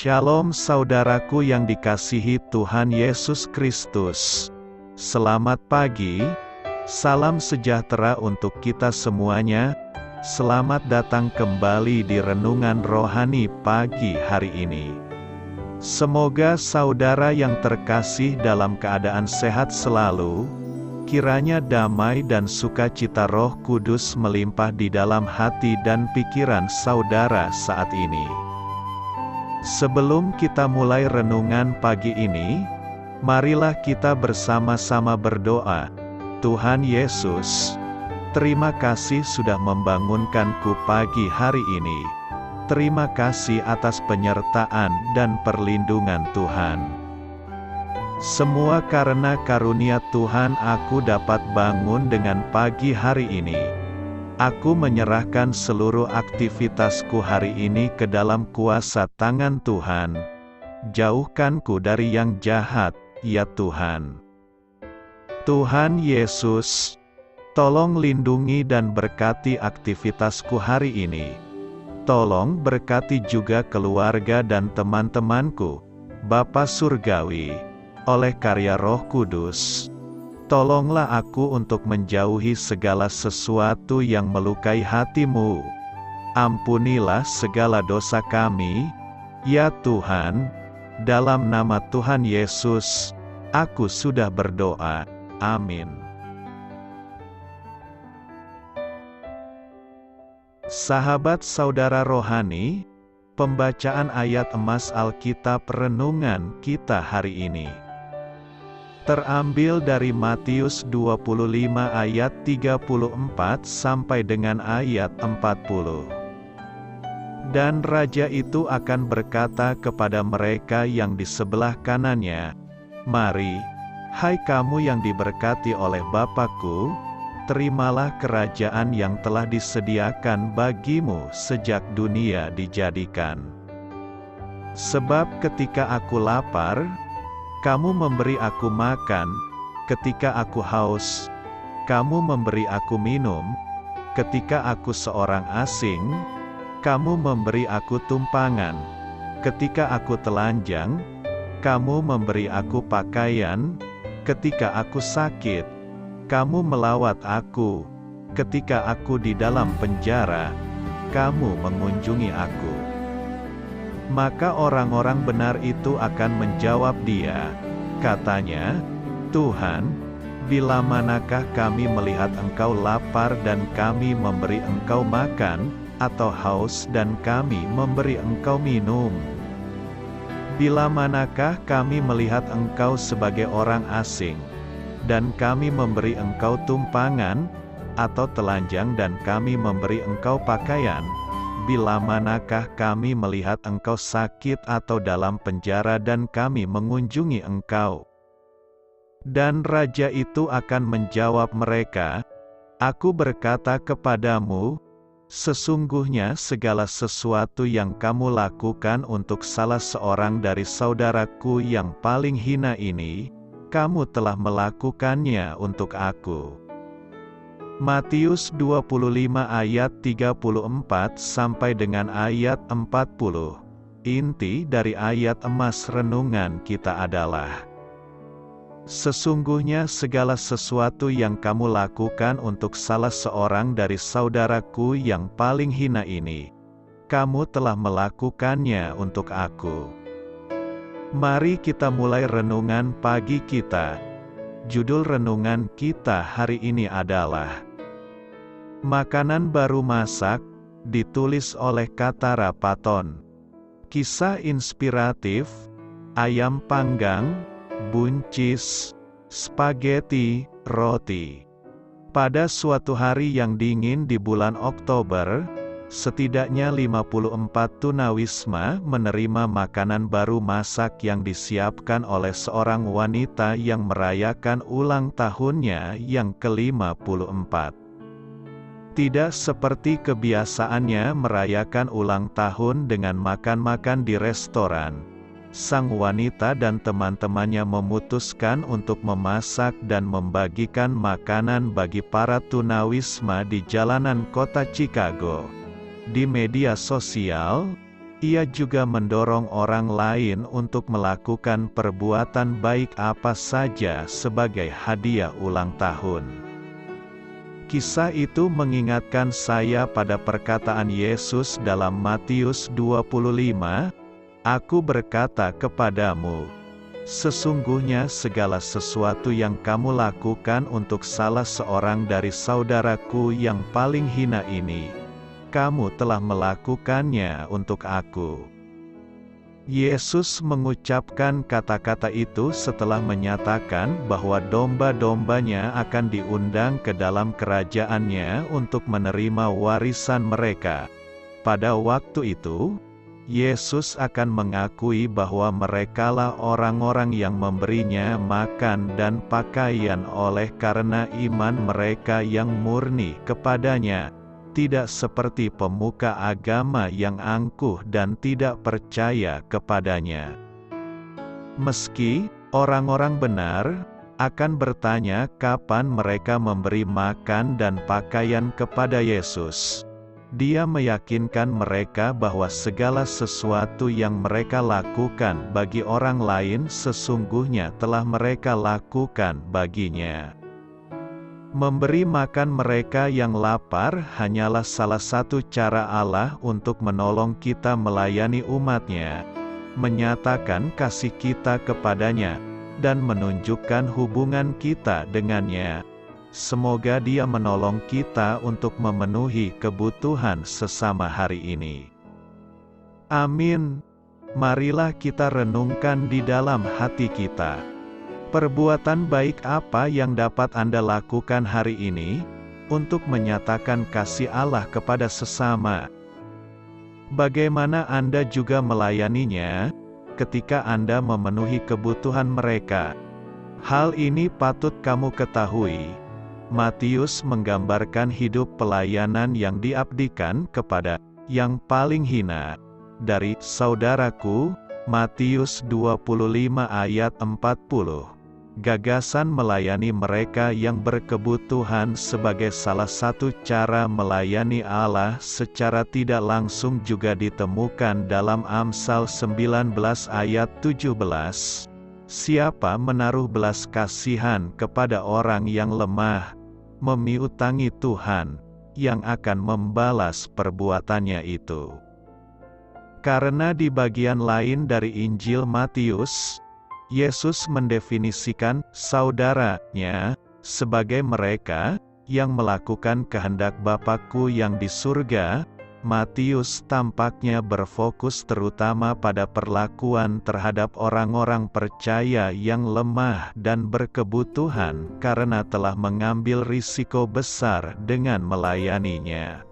Shalom saudaraku yang dikasihi Tuhan Yesus Kristus. Selamat pagi, salam sejahtera untuk kita semuanya. Selamat datang kembali di Renungan Rohani pagi hari ini. Semoga saudara yang terkasih dalam keadaan sehat selalu. Kiranya damai dan sukacita Roh Kudus melimpah di dalam hati dan pikiran saudara saat ini. Sebelum kita mulai renungan pagi ini, marilah kita bersama-sama berdoa. Tuhan Yesus, terima kasih sudah membangunkanku pagi hari ini. Terima kasih atas penyertaan dan perlindungan Tuhan. Semua karena karunia Tuhan aku dapat bangun dengan pagi hari ini. Aku menyerahkan seluruh aktivitasku hari ini ke dalam kuasa tangan Tuhan. Jauhkanku dari yang jahat, ya Tuhan. Tuhan Yesus, tolong lindungi dan berkati aktivitasku hari ini. Tolong berkati juga keluarga dan teman-temanku, Bapa Surgawi, oleh karya Roh Kudus. Tolonglah aku untuk menjauhi segala sesuatu yang melukai hati-Mu. Ampunilah segala dosa kami, ya Tuhan. Dalam nama Tuhan Yesus, aku sudah berdoa. Amin. Sahabat saudara rohani, pembacaan ayat emas Alkitab renungan kita hari ini terambil dari Matius 25 ayat 34 sampai dengan ayat 40. Dan raja itu akan berkata kepada mereka yang di sebelah kanannya, "Mari, hai kamu yang diberkati oleh Bapa-Ku, terimalah kerajaan yang telah disediakan bagimu sejak dunia dijadikan. Sebab ketika aku lapar, kamu memberi aku makan, ketika aku haus, kamu memberi aku minum, ketika aku seorang asing, kamu memberi aku tumpangan, ketika aku telanjang, kamu memberi aku pakaian, ketika aku sakit, kamu melawat aku, ketika aku di dalam penjara, kamu mengunjungi aku." Maka orang-orang benar itu akan menjawab dia, katanya, "Tuhan, bila manakah kami melihat Engkau lapar dan kami memberi Engkau makan, atau haus dan kami memberi Engkau minum? Bila manakah kami melihat Engkau sebagai orang asing, dan kami memberi Engkau tumpangan, atau telanjang dan kami memberi Engkau pakaian? Bila manakah kami melihat Engkau sakit atau dalam penjara dan kami mengunjungi Engkau?" Dan raja itu akan menjawab mereka, "Aku berkata kepadamu, sesungguhnya segala sesuatu yang kamu lakukan untuk salah seorang dari saudaraku yang paling hina ini, kamu telah melakukannya untuk aku." Matius 25 ayat 34 sampai dengan ayat 40. Inti dari ayat emas renungan kita adalah, sesungguhnya segala sesuatu yang kamu lakukan untuk salah seorang dari saudaraku yang paling hina ini, kamu telah melakukannya untuk aku. Mari kita mulai renungan pagi kita. Judul renungan kita hari ini adalah Makanan Baru Masak, ditulis oleh Katara Patton. Kisah inspiratif, ayam panggang, buncis, spaghetti, roti. Pada suatu hari yang dingin di bulan Oktober, setidaknya 54 tunawisma menerima makanan baru masak yang disiapkan oleh seorang wanita yang merayakan ulang tahunnya yang ke-54. Tidak seperti kebiasaannya merayakan ulang tahun dengan makan-makan di restoran, sang wanita dan teman-temannya memutuskan untuk memasak dan membagikan makanan bagi para tunawisma di jalanan kota Chicago. Di media sosial, Ia juga mendorong orang lain untuk melakukan perbuatan baik apa saja sebagai hadiah ulang tahun. Kisah itu mengingatkan saya pada perkataan Yesus dalam Matius 25, "Aku berkata kepadamu, sesungguhnya segala sesuatu yang kamu lakukan untuk salah seorang dari saudaraku yang paling hina ini, kamu telah melakukannya untuk aku." Yesus mengucapkan kata-kata itu setelah menyatakan bahwa domba-dombanya akan diundang ke dalam kerajaannya untuk menerima warisan mereka. Pada waktu itu, Yesus akan mengakui bahwa merekalah orang-orang yang memberinya makan dan pakaian oleh karena iman mereka yang murni kepadanya, tidak seperti pemuka agama yang angkuh dan tidak percaya kepadanya. Meski orang-orang benar akan bertanya kapan mereka memberi makan dan pakaian kepada Yesus, Dia meyakinkan mereka bahwa segala sesuatu yang mereka lakukan bagi orang lain sesungguhnya telah mereka lakukan baginya. Memberi makan mereka yang lapar hanyalah salah satu cara Allah untuk menolong kita melayani umat-Nya, menyatakan kasih kita kepadanya, dan menunjukkan hubungan kita dengannya. Semoga Dia menolong kita untuk memenuhi kebutuhan sesama hari ini. Amin. Marilah kita renungkan di dalam hati kita. Perbuatan baik apa yang dapat Anda lakukan hari ini untuk menyatakan kasih Allah kepada sesama? Bagaimana Anda juga melayaninya ketika Anda memenuhi kebutuhan mereka? Hal ini patut kamu ketahui. Matius menggambarkan hidup pelayanan yang diabdikan kepada yang paling hina dari saudaraku. Matius 25 ayat 40. Gagasan melayani mereka yang berkebutuhan sebagai salah satu cara melayani Allah secara tidak langsung juga ditemukan dalam Amsal 19 ayat 17. Siapa menaruh belas kasihan kepada orang yang lemah, memiutangi Tuhan, yang akan membalas perbuatannya itu. Karena di bagian lain dari Injil Matius, Yesus mendefinisikan saudaranya sebagai mereka yang melakukan kehendak Bapa-Ku yang di surga. Matius tampaknya berfokus terutama pada perlakuan terhadap orang-orang percaya yang lemah dan berkebutuhan karena telah mengambil risiko besar dengan melayaninya.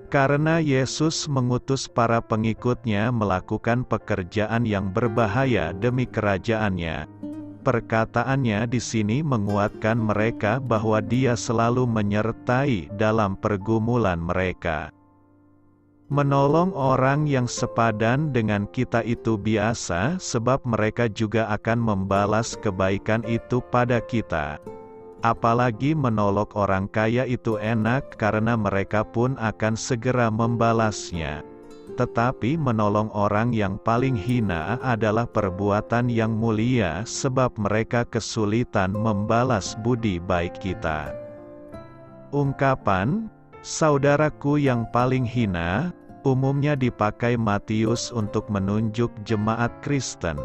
Karena Yesus mengutus para pengikut-Nya melakukan pekerjaan yang berbahaya demi kerajaan-Nya, perkataannya di sini menguatkan mereka bahwa Dia selalu menyertai dalam pergumulan mereka. Menolong orang yang sepadan dengan kita itu biasa sebab mereka juga akan membalas kebaikan itu pada kita. Apalagi menolong orang kaya itu enak karena mereka pun akan segera membalasnya. Tetapi menolong orang yang paling hina adalah perbuatan yang mulia sebab mereka kesulitan membalas budi baik kita. Ungkapan, saudaraku yang paling hina, umumnya dipakai Matius untuk menunjuk jemaat Kristen.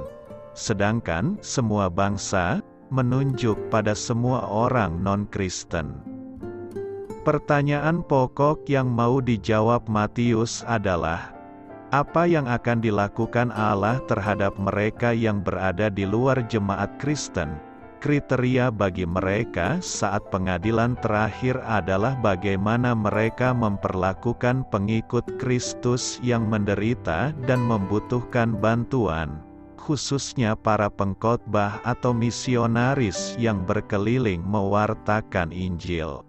Sedangkan semua bangsa menunjuk pada semua orang non-Kristen. Pertanyaan pokok yang mau dijawab Matius adalah, apa yang akan dilakukan Allah terhadap mereka yang berada di luar jemaat Kristen? Kriteria bagi mereka saat pengadilan terakhir adalah bagaimana mereka memperlakukan pengikut Kristus yang menderita dan membutuhkan bantuan, khususnya para pengkhotbah atau misionaris yang berkeliling mewartakan Injil.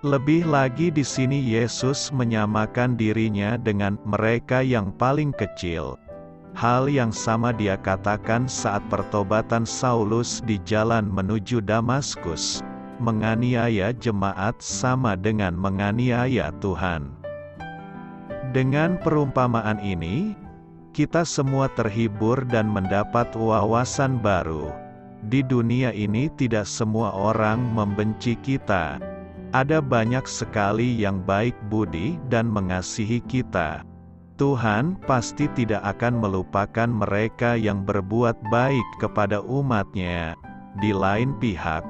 Lebih lagi di sini Yesus menyamakan dirinya dengan mereka yang paling kecil. Hal yang sama Dia katakan saat pertobatan Saulus di jalan menuju Damaskus. Menganiaya jemaat sama dengan menganiaya Tuhan. Dengan perumpamaan ini, kita semua terhibur dan mendapat wawasan baru. Di dunia ini tidak semua orang membenci kita. Ada banyak sekali yang baik budi dan mengasihi kita. Tuhan pasti tidak akan melupakan mereka yang berbuat baik kepada umat-Nya. Di lain pihak,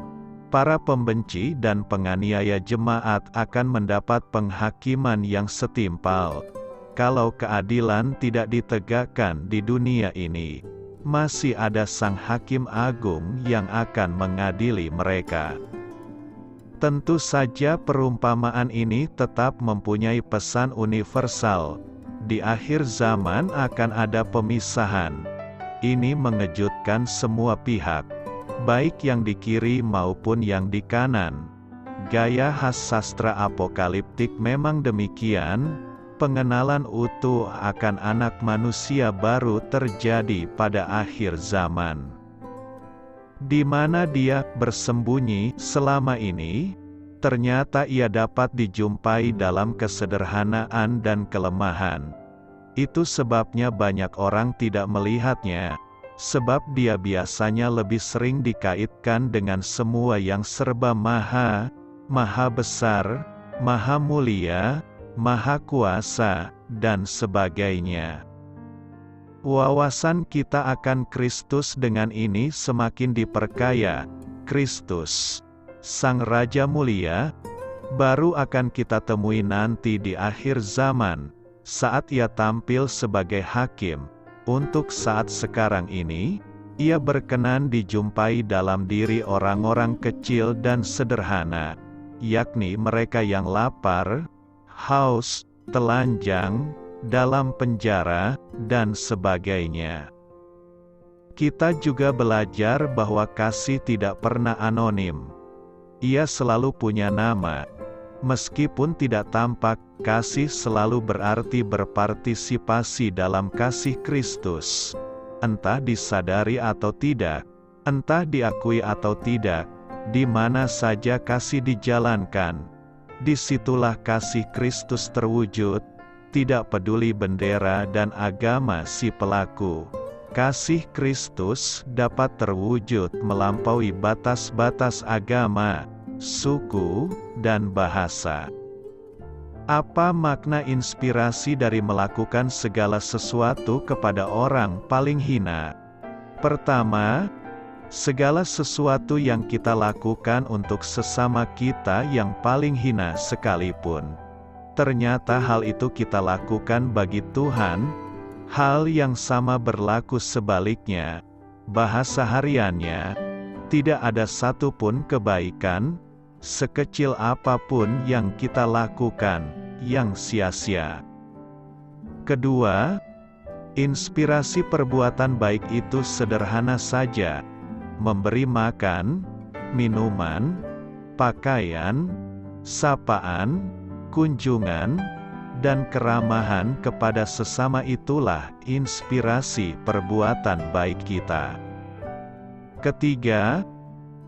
para pembenci dan penganiaya jemaat akan mendapat penghakiman yang setimpal. Kalau keadilan tidak ditegakkan di dunia ini, masih ada Sang Hakim Agung yang akan mengadili mereka. Tentu saja perumpamaan ini tetap mempunyai pesan universal. Di akhir zaman akan ada pemisahan. Ini mengejutkan semua pihak, baik yang di kiri maupun yang di kanan. Gaya khas sastra apokaliptik memang demikian. Pengenalan utuh akan anak manusia baru terjadi pada akhir zaman. Di mana dia bersembunyi selama ini, ternyata ia dapat dijumpai dalam kesederhanaan dan kelemahan. Itu sebabnya banyak orang tidak melihatnya, sebab dia biasanya lebih sering dikaitkan dengan semua yang serba maha, maha besar, maha mulia, maha kuasa, dan sebagainya. Wawasan kita akan Kristus dengan ini semakin diperkaya. Kristus, Sang Raja Mulia, baru akan kita temui nanti di akhir zaman, saat Ia tampil sebagai hakim. Untuk saat sekarang ini, Ia berkenan dijumpai dalam diri orang-orang kecil dan sederhana, yakni mereka yang lapar, haus, telanjang, dalam penjara, dan sebagainya. Kita juga belajar bahwa kasih tidak pernah anonim. Ia selalu punya nama. Meskipun tidak tampak, kasih selalu berarti berpartisipasi dalam kasih Kristus. Entah disadari atau tidak, entah diakui atau tidak, di mana saja kasih dijalankan, disitulah kasih Kristus terwujud. Tidak peduli bendera dan agama si pelaku, kasih Kristus dapat terwujud melampaui batas-batas agama, suku, dan bahasa. Apa makna inspirasi dari melakukan segala sesuatu kepada orang paling hina? Pertama, segala sesuatu yang kita lakukan untuk sesama kita yang paling hina sekalipun, ternyata hal itu kita lakukan bagi Tuhan. Hal yang sama berlaku sebaliknya. Bahasa hariannya, tidak ada satupun kebaikan, sekecil apapun yang kita lakukan, yang sia-sia. Kedua, inspirasi perbuatan baik itu sederhana saja. Memberi makan, minuman, pakaian, sapaan, kunjungan, dan keramahan kepada sesama itulah inspirasi perbuatan baik kita. Ketiga,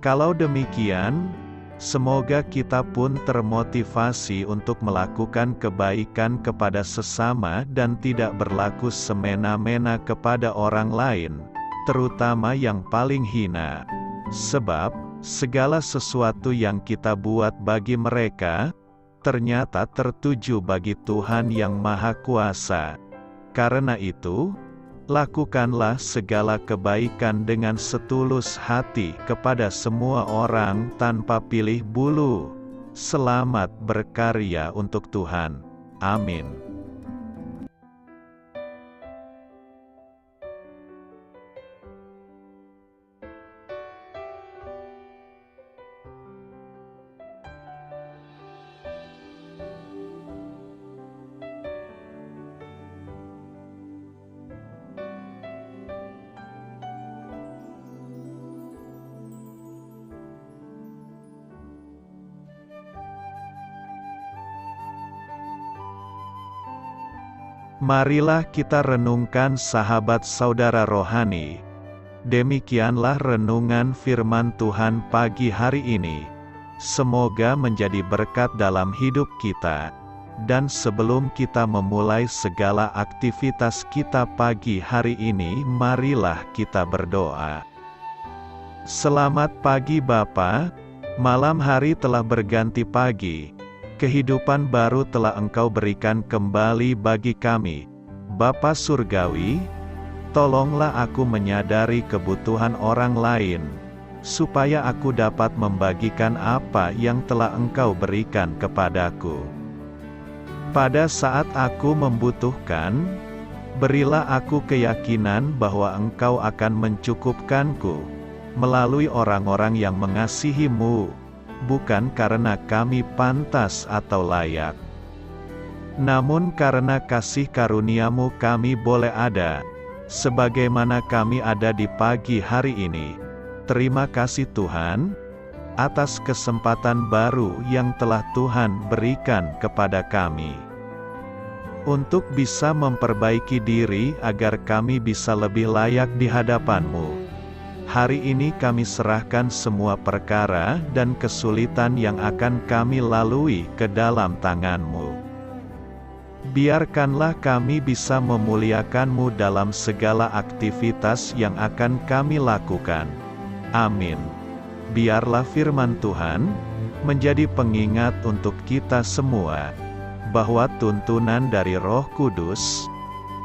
kalau demikian, semoga kita pun termotivasi untuk melakukan kebaikan kepada sesama dan tidak berlaku semena-mena kepada orang lain, terutama yang paling hina. Sebab, segala sesuatu yang kita buat bagi mereka, ternyata tertuju bagi Tuhan yang Maha Kuasa. Karena itu, lakukanlah segala kebaikan dengan setulus hati kepada semua orang tanpa pilih bulu. Selamat berkarya untuk Tuhan. Amin. Marilah kita renungkan sahabat saudara rohani. Demikianlah renungan firman Tuhan pagi hari ini. Semoga menjadi berkat dalam hidup kita. Dan sebelum kita memulai segala aktivitas kita pagi hari ini, marilah kita berdoa. Selamat pagi Bapa, malam hari telah berganti pagi. Kehidupan baru telah Engkau berikan kembali bagi kami. Bapa Surgawi, tolonglah aku menyadari kebutuhan orang lain, supaya aku dapat membagikan apa yang telah Engkau berikan kepadaku. Pada saat aku membutuhkan, berilah aku keyakinan bahwa Engkau akan mencukupkanku, melalui orang-orang yang mengasihi-Mu, bukan karena kami pantas atau layak, namun karena kasih karunia-Mu kami boleh ada, sebagaimana kami ada di pagi hari ini. Terima kasih Tuhan, atas kesempatan baru yang telah Tuhan berikan kepada kami, untuk bisa memperbaiki diri agar kami bisa lebih layak di hadapan-Mu. Hari ini kami serahkan semua perkara dan kesulitan yang akan kami lalui ke dalam tangan-Mu. Biarkanlah kami bisa memuliakan-Mu dalam segala aktivitas yang akan kami lakukan. Amin. Biarlah firman Tuhan menjadi pengingat untuk kita semua, bahwa tuntunan dari Roh Kudus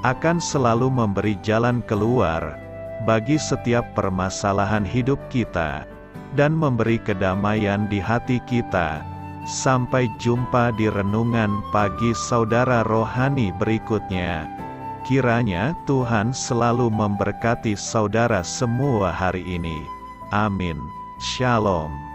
akan selalu memberi jalan keluar bagi setiap permasalahan hidup kita, dan memberi kedamaian di hati kita. Sampai jumpa di renungan pagi saudara rohani berikutnya. Kiranya Tuhan selalu memberkati saudara semua hari ini. Amin. Shalom.